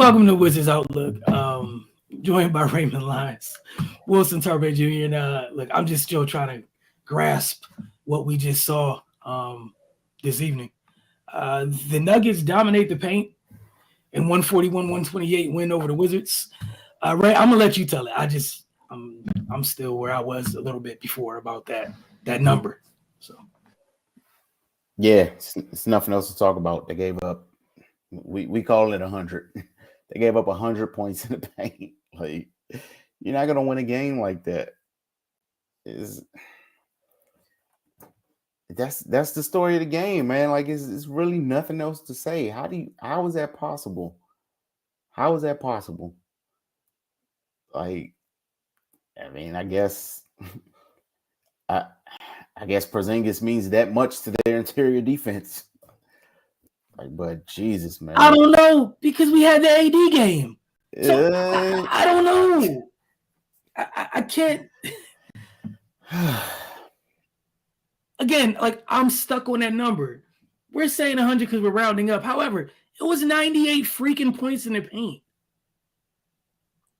Welcome to Wizards Outlook. Joined by Raymond Lyons, Wilson Turbe Jr. And look, I'm just still trying to grasp what we just saw this evening. The Nuggets dominate the paint in 141-128 win over the Wizards. Ray, I'm gonna let you tell it. I'm still where I was a little bit before about that number. So yeah, it's nothing else to talk about. They gave up. We call it 100. They gave up 100 points in the paint. Like, you're not gonna win a game like that. That's the story of the game, man. Like, it's really nothing else to say. How is that possible? How is that possible? Like, I mean, I guess Porzingis means that much to their interior defense. Like, but Jesus, man. I don't know, because we had the AD game. So I don't know. I can't. Again, like, I'm stuck on that number. We're saying 100 because we're rounding up. However, it was 98 freaking points in the paint.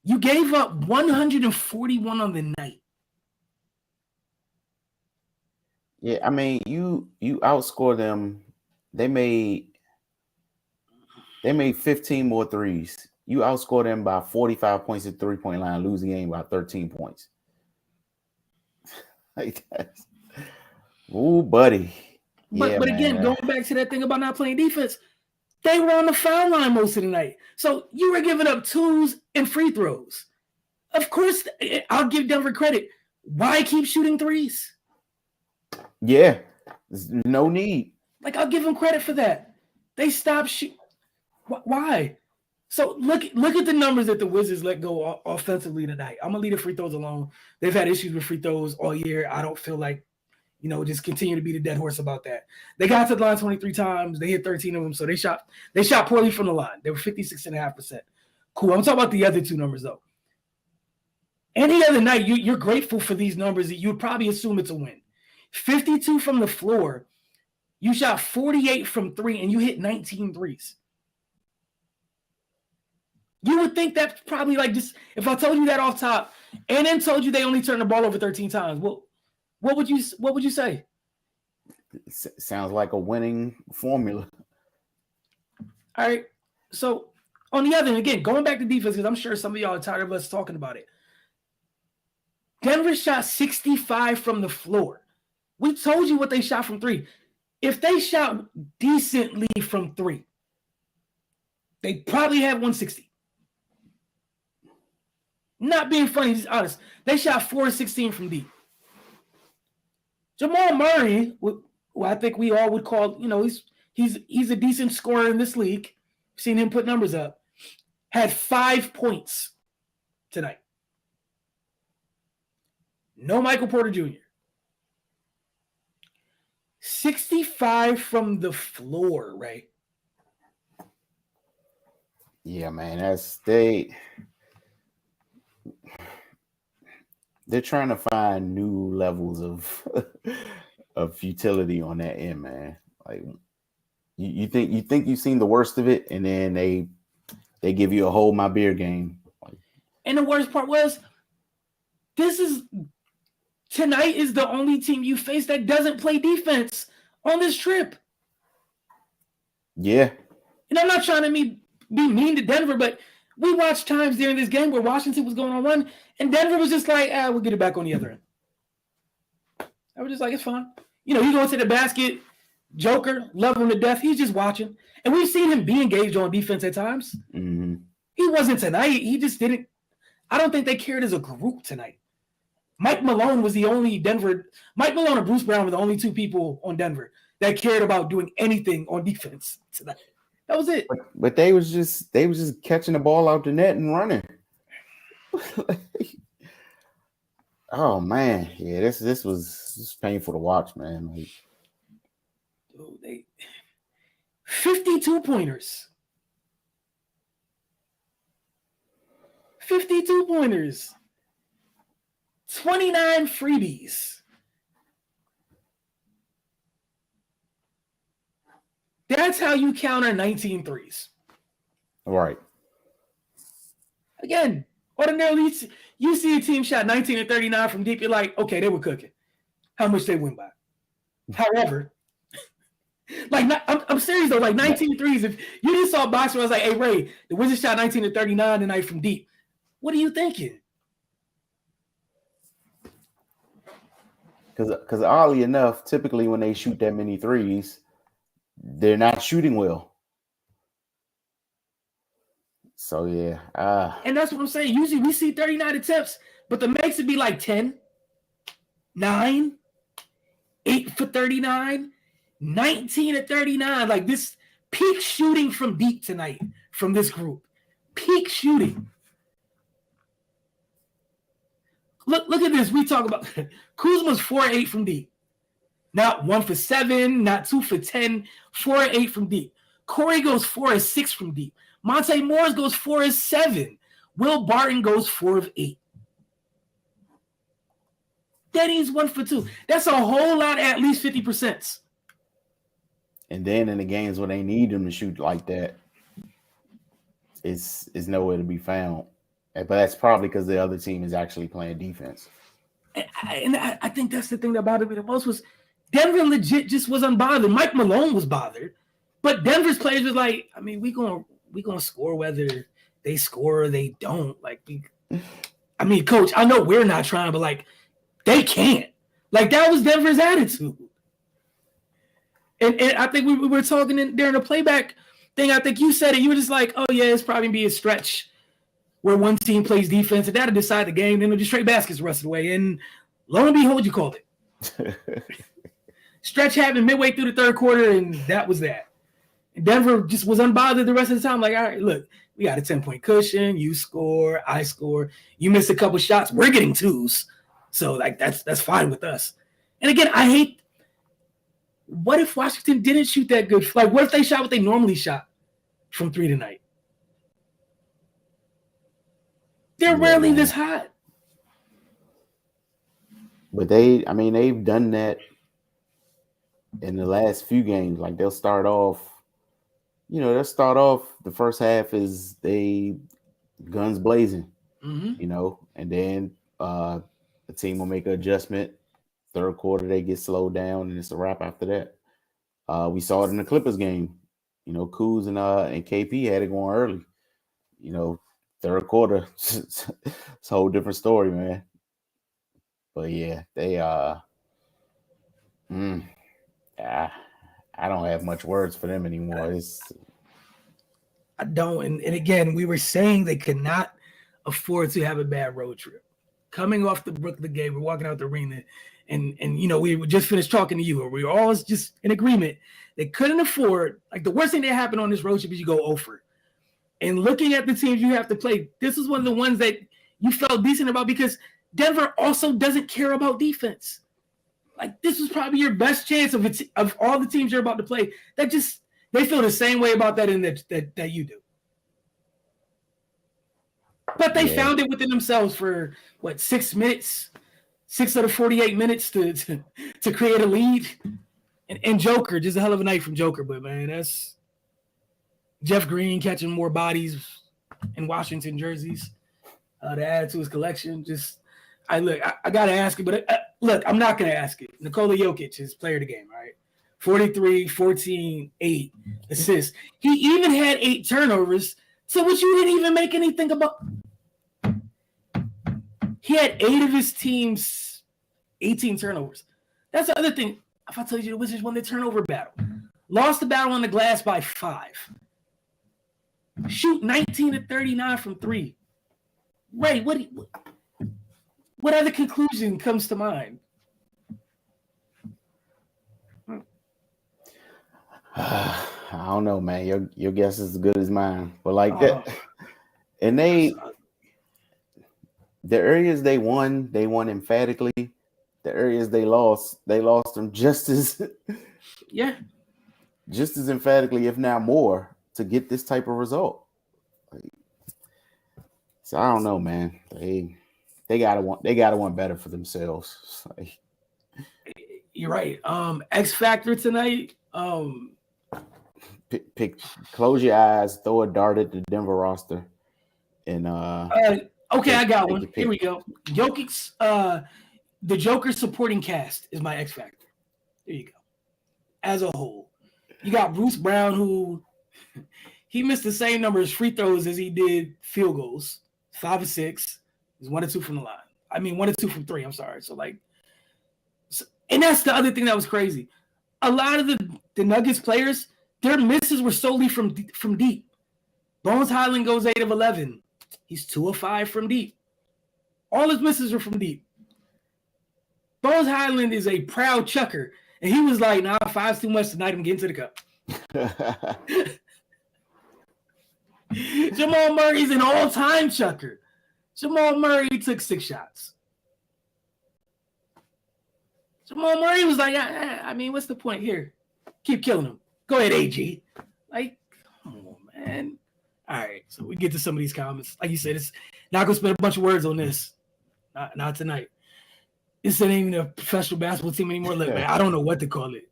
You gave up 141 on the night. Yeah, I mean, you outscore them. They made 15 more threes. You outscore them by 45 points at 3-point line, lose the game by 13 points. Like that. Ooh, buddy. But again, going back to that thing about not playing defense, they were on the foul line most of the night. So you were giving up twos and free throws. Of course, I'll give Denver credit. Why keep shooting threes? Yeah, there's no need. Like, I'll give them credit for that. They stopped shooting. Why? So look at the numbers that the Wizards let go offensively tonight. I'm going to leave the free throws alone. They've had issues with free throws all year. I don't feel like, just continue to be the dead horse about that. They got to the line 23 times. They hit 13 of them, so they shot poorly from the line. They were 56.5%. Cool. I'm talking about the other two numbers, though. Any other night, you're grateful for these numbers. You would probably assume it's a win. 52 from the floor. You shot 48 from three, and you hit 19 threes. You would think that's probably like just, if I told you that off top and then told you they only turned the ball over 13 times, well, what would you say? Sounds like a winning formula. All right. So on the other end, again, going back to defense, because I'm sure some of y'all are tired of us talking about it. Denver shot 65 from the floor. We told you what they shot from three. If they shot decently from three, they probably had 160. Not being funny, just honest. They shot 4-16 from deep. Jamal Murray, who I think we all would call, he's a decent scorer in this league. Seen him put numbers up. Had 5 points tonight. No Michael Porter Jr. 65 from the floor, right? Yeah, man, they're trying to find new levels of futility on that end, man. Like, you think you've seen the worst of it, and then they give you a hold my beer game. And the worst part was, tonight is the only team you face that doesn't play defense on this trip. Yeah. And I'm not trying to be mean to Denver, but we watched times during this game where Washington was going on a run, and Denver was just like, we'll get it back on the other end. I was just like, it's fine. He goes to the basket, Joker, love him to death. He's just watching. And we've seen him be engaged on defense at times. Mm-hmm. He wasn't tonight. He just didn't. I don't think they cared as a group tonight. Mike Malone was the only Mike Malone and Bruce Brown were the only two people on Denver that cared about doing anything on defense tonight. That was it. But they was just catching the ball out the net and running. Oh man, yeah, this was painful to watch, man. Like, 52 pointers. 52 pointers. 29 freebies. That's how you counter 19 threes. Right. Again, ordinarily, you see a team shot 19 and 39 from deep, you're like, okay, they were cooking. How much they win by? However, like, I'm serious though, like 19 threes. If you just saw a box where I was like, hey, Ray, the Wizards shot 19 and 39 tonight from deep. What are you thinking? Because oddly enough, typically when they shoot that many threes, they're not shooting well. So yeah, and that's what I'm saying. Usually we see 39 attempts, but the makes it be like 10, 9, 8 for 39, 19 at 39. Like this peak shooting from deep tonight from this group. Peak shooting. Look at this. We talk about Kuzma's 4-8 from deep. Not 1 for 7, not 2 for 10, 4-8 from deep. Corey goes 4-6 from deep. Monte Morris goes 4-7. Will Barton goes 4 of 8. Denny's 1 for 2. That's a whole lot, at least 50%. and then in the games when they need them to shoot like that, it's nowhere to be found. But that's probably because the other team is actually playing defense. And I think that's the thing that bothered me the most was Denver legit just was unbothered. Mike Malone was bothered, but Denver's players was like, I mean, we gonna score whether they score or they don't. Like, I mean, coach, I know we're not trying, but like, they can't. Like, that was Denver's attitude. And I think we were talking during the playback thing. I think you said it. You were just like, oh yeah, it's probably be a stretch where one team plays defense and that'll decide the game. Then it'll just straight baskets the rest of the way. And lo and behold, you called it. Stretch happened midway through the third quarter, and that was that. And Denver just was unbothered the rest of the time. Like, all right, look, we got a 10-point cushion. You score, I score. You miss a couple shots. We're getting 2s. So, like, that's fine with us. And again, I hate – what if Washington didn't shoot that good? Like, what if they shot what they normally shot from 3 tonight? They're rarely this hot. But they've done that in the last few games. Like they'll start off the first half is they guns blazing, and then the team will make an adjustment. Third quarter they get slowed down and it's a wrap after that. We saw it in the Clippers game. Kuz and KP had it going early. Third quarter, it's a whole different story, man. But yeah, they I don't have much words for them anymore. I don't. And again, we were saying they could not afford to have a bad road trip. Coming off the Brooklyn game, we're walking out the arena, and we just finished talking to you, or we were all just in agreement. They couldn't afford, like, the worst thing that happened on this road trip is you go over. And looking at the teams you have to play, this was one of the ones that you felt decent about because Denver also doesn't care about defense. Like, this was probably your best chance of all the teams you're about to play. They feel the same way about that that you do. But they found it within themselves for 6 minutes, 6 out of 48 minutes to create a lead. And Joker, just a hell of a night from Joker. But man, that's Jeff Green catching more bodies in Washington jerseys to add to his collection. I got to ask you, but look, I'm not going to ask it. Nikola Jokic is player of the game, all right? 43, 14, 8 assists. He even had 8 turnovers, so which you didn't even make anything about. He had 8 of his team's 18 turnovers. That's the other thing. If I told you the Wizards won the turnover battle, lost the battle on the glass by 5. Shoot 19 to 39 from 3. Ray, what other conclusion comes to mind? I don't know, man. Your guess is as good as mine. But like that, and the areas they won emphatically. The areas they lost them just as emphatically, if not more, to get this type of result. So I don't know, man. They gotta want better for themselves. You're right. X Factor tonight. Close your eyes, throw a dart at the Denver roster, And okay, I got take one. your pick. Here we go. Jokic's the Joker supporting cast is my X factor. There you go. As a whole, you got Bruce Brown, who he missed the same number of free throws as he did field goals. 5 of 6. He's 1 or 2 from the line. I mean, 1 or 2 from 3. I'm sorry. So and that's the other thing that was crazy. A lot of the Nuggets players, their misses were solely from deep. Bones Highland goes 8 of 11. He's 2 of 5 from deep. All his misses are from deep. Bones Highland is a proud chucker, and he was like, "Nah, 5's too much tonight. I'm getting to the cup." Jamal Murray's an all-time chucker. Jamal Murray took 6 shots. Jamal Murray was like, I mean, what's the point here? Keep killing him. Go ahead, AG. Like, come on, man. All right, so we get to some of these comments. Like you said, it's not going to spend a bunch of words on this. Not tonight. This ain't even a professional basketball team anymore. Look, man, I don't know what to call it.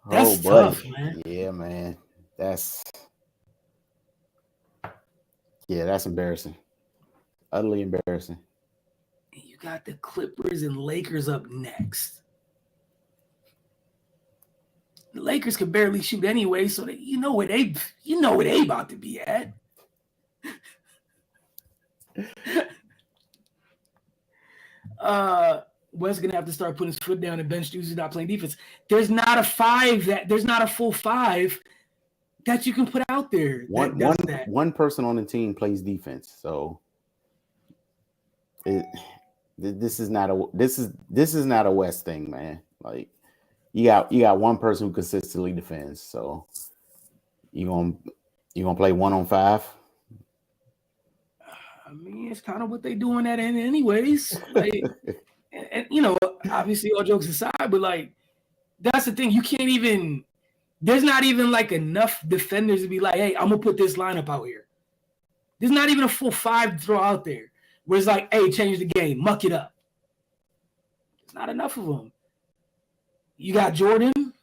That's tough, man. Yeah, man. That's embarrassing. Utterly embarrassing. You got the Clippers and Lakers up next. The Lakers can barely shoot anyway, so that you know where they about to be at. Wes gonna have to start putting his foot down and bench dudes who's not playing defense. There's not a full 5 that you can put out there. One person on the team plays defense, so this is not a West thing, man. Like you got one person who consistently defends, so you gonna play 1-on-5. I mean, it's kind of what they doing that in anyways. Like, and you know, obviously, all jokes aside, but like, that's the thing. You can't even. There's not even like enough defenders to be like, hey, I'm gonna put this lineup out here. There's not even a full 5 to throw out there where it's like, hey, change the game, muck it up. There's not enough of them. You got Jordan.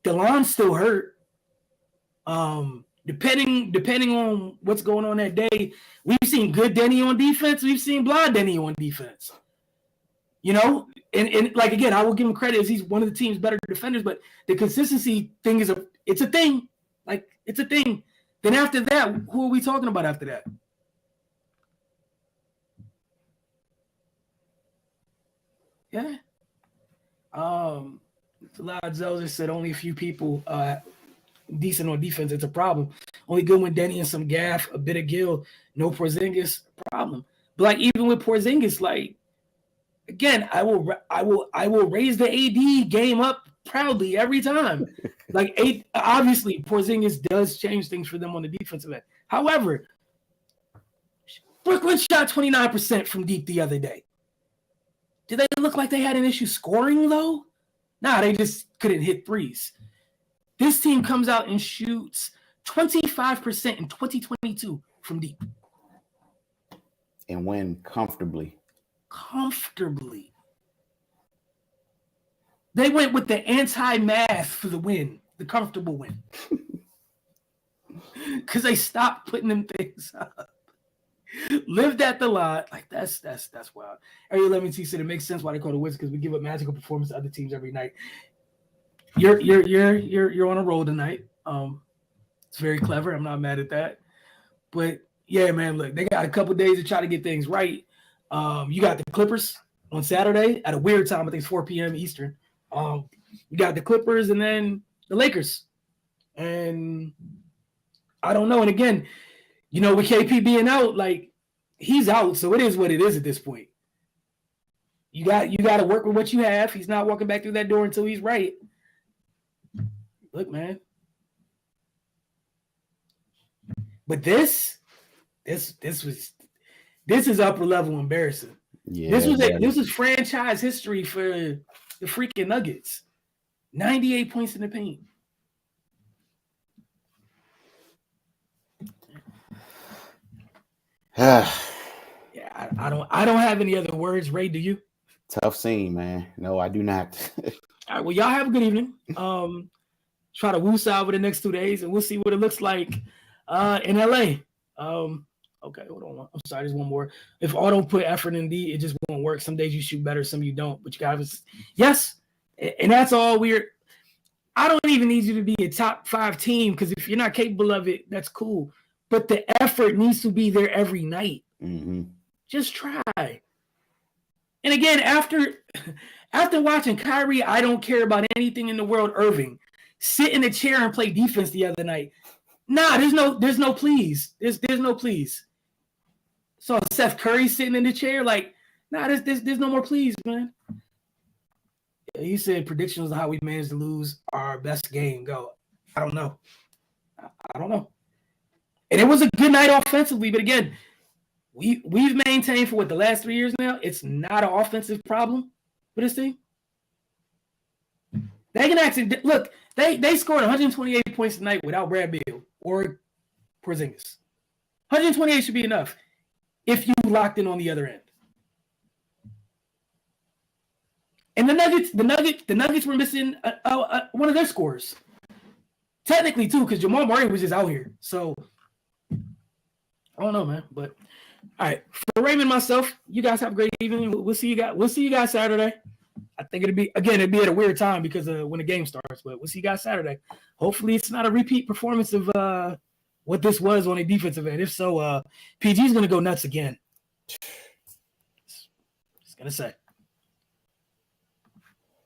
DeLon's still hurt. Depending on what's going on that day, we've seen good Denny on defense. We've seen blah Denny on defense. You know, and like again, I will give him credit as he's one of the team's better defenders. But the consistency thing it's a thing. Like it's a thing. Then after that, who are we talking about after that? Yeah. A lot of Zelda said only a few people decent on defense. It's a problem. Only good when Denny and some Gaff, a bit of Gill, no Porzingis, problem. But like even with Porzingis, like again, I will raise the AD game up proudly every time. Like obviously Porzingis does change things for them on the defensive end. However, Brooklyn shot 29% from deep the other day. Did they look like they had an issue scoring though? Nah, they just couldn't hit threes. This team comes out and shoots 25% in 2022 from deep. And win comfortably. They went with the anti-math for the win, the comfortable win. Because they stopped putting them things up. Lived at the lot. Like that's wild. Area 11T said it makes sense why they call the Wizards because we give up magical performance to other teams every night. You're on a roll tonight. It's very clever. I'm not mad at that. But yeah, man, look, they got a couple days to try to get things right. You got the Clippers on Saturday at a weird time. I think it's 4 p.m. Eastern. You got the Clippers and then the Lakers. And I don't know. And again, you know, with KP being out, like he's out, so it is what it is at this point. You got to work with what you have. He's not walking back through that door until he's right. Look, man. But this is upper level embarrassing. Yeah, this was franchise history for the freaking Nuggets. 98 points in the paint. Yeah, I don't have any other words. Ray, do you? Tough scene, man. No, I do not. All right, well, y'all have a good evening. Try to woosah over the next 2 days, and we'll see what it looks like In LA. Okay, hold on. I'm sorry, there's one more. If all don't put effort in D, it just won't work. Some days you shoot better, some you don't. But you guys, yes, and that's all weird. I don't even need you to be a top 5 team because if you're not capable of it, that's cool. But the effort needs to be there every night. Mm-hmm. Just try. And again, after watching Kyrie, I don't care about anything in the world. Irving, sit in a chair and play defense the other night. Nah, there's no please. There's no please. So Seth Curry sitting in the chair, like, nah, there's no more please, man. Yeah, he said predictions on how we managed to lose our best game. Go. I don't know. And it was a good night offensively, but again, we've maintained for what the last 3 years now, it's not an offensive problem for this team. They can actually look. They scored 128 points tonight without Brad Beal or Porzingis. 128 should be enough if you locked in on the other end. And the Nuggets were missing one of their scorers. Technically, too, because Jamal Murray was just out here. So, I don't know, man. But, all right. For Raymond and myself, you guys have a great evening. We'll see you guys Saturday. I think it'd be at a weird time because when the game starts. But we'll see you guys Saturday. Hopefully, it's not a repeat performance of what this was on a defensive end. If so, PG's going to go nuts again. Just going to say.